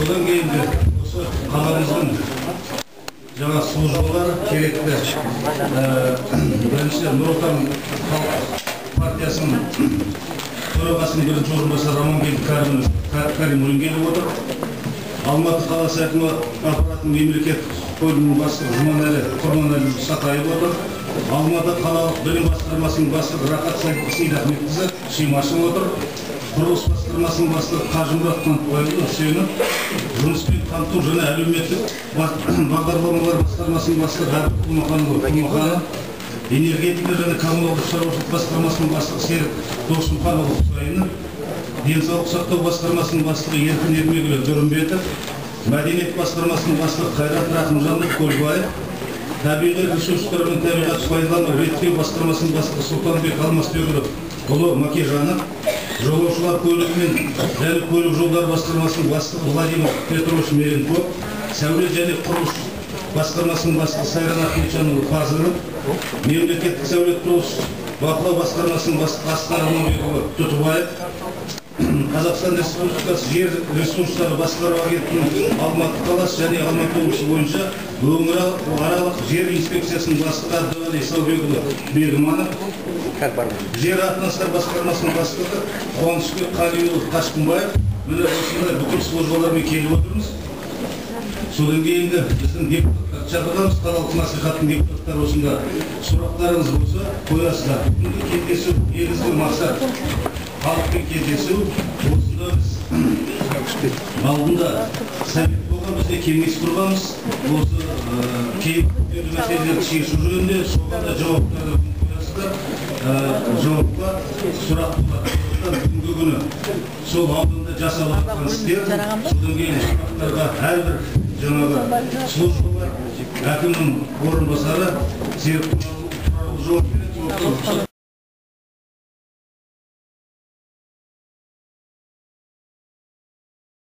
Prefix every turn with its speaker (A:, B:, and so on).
A: Содан кейінгі осы қаламыздың жаңа службалары керекті. Бірінші Нұр Отан халық партиясының төрағасының бірінші орынбасары Амангелді Кәрім келіп отыр. Алматы қаласы әкімі аппаратының мемлекеттік бөлімінің бастығы Құрманәлі Сатаев отыр. Алматы қалалық білім басқармасының бастығы Рақат Сейдахметқызы Шимашев отыр. Құрылыс басқармасының бастығы Қажымұрат Қантбайұлы Үсенов, жұмыспен қамту және әлеуметтік бағдарламалар басқармасының бастығы Ғабит Құлмаханов, энергетика және коммуналдық шаруашылық басқармасының бастығы Серік Досымханұлы Құсайынов, денсаулық сақтау басқармасының бастығы Еркін Ермегүл Дүрімбетов, мәдениет басқармасының бастығы Қайрат Рахымжанов Көлбаев, табиғи ресурстар мен табиғатты пайдалану реттеу басқармасының бастығы Сұлтанбек Алмасбекұлы Ұлы Макежанов, жолаушылар көлігі мен және көлік жолдары басқармасының бастығы Владимир Петрович Меренков, сәулет және құрылыс басқармасының бастығы Сайран Ахметжанұлы Фазылов, мемлекеттік сәулет құрылыс бақылау басқармасының бастығы Асқар Аманбекұлы Тұтыбаев, Қазақстан Республикасы жер ресурстары басқару агенттігінің Алматы қаласы және Алматы облысы бойынша өңіраралық жер инспекциясының бастығы Әбдіғали Саубекұлы Бегіманов, жер қатынастар басқармасының бастығы Қуанышбек Қалиұлы Қашқынбаев, міне осындай бүкіл службалармен келіп отырмыз. Содан кейінгі біздің депутаттар шақырғанбыз, қалалық мәслихаттың депутаттары осында сұрақтарыңыз болса қоясыздар. Бүгінгі кездесу негізгі мақсат халықпен кездесу. Осында біз алдында совет болған, бізде кеңес құрғанбыз. Осы кейбір мәселелерді шешу жөнінде соған да жауаптарды қоясыздар. Жауапқа сұрақ болады. Бүгінгі күні сол алдында жасалып жатқан істер, содан кейін сұрақтарға әрбір жаңағы службалар әкімнің орынбасары Серік Тұрарұлы жауап береді.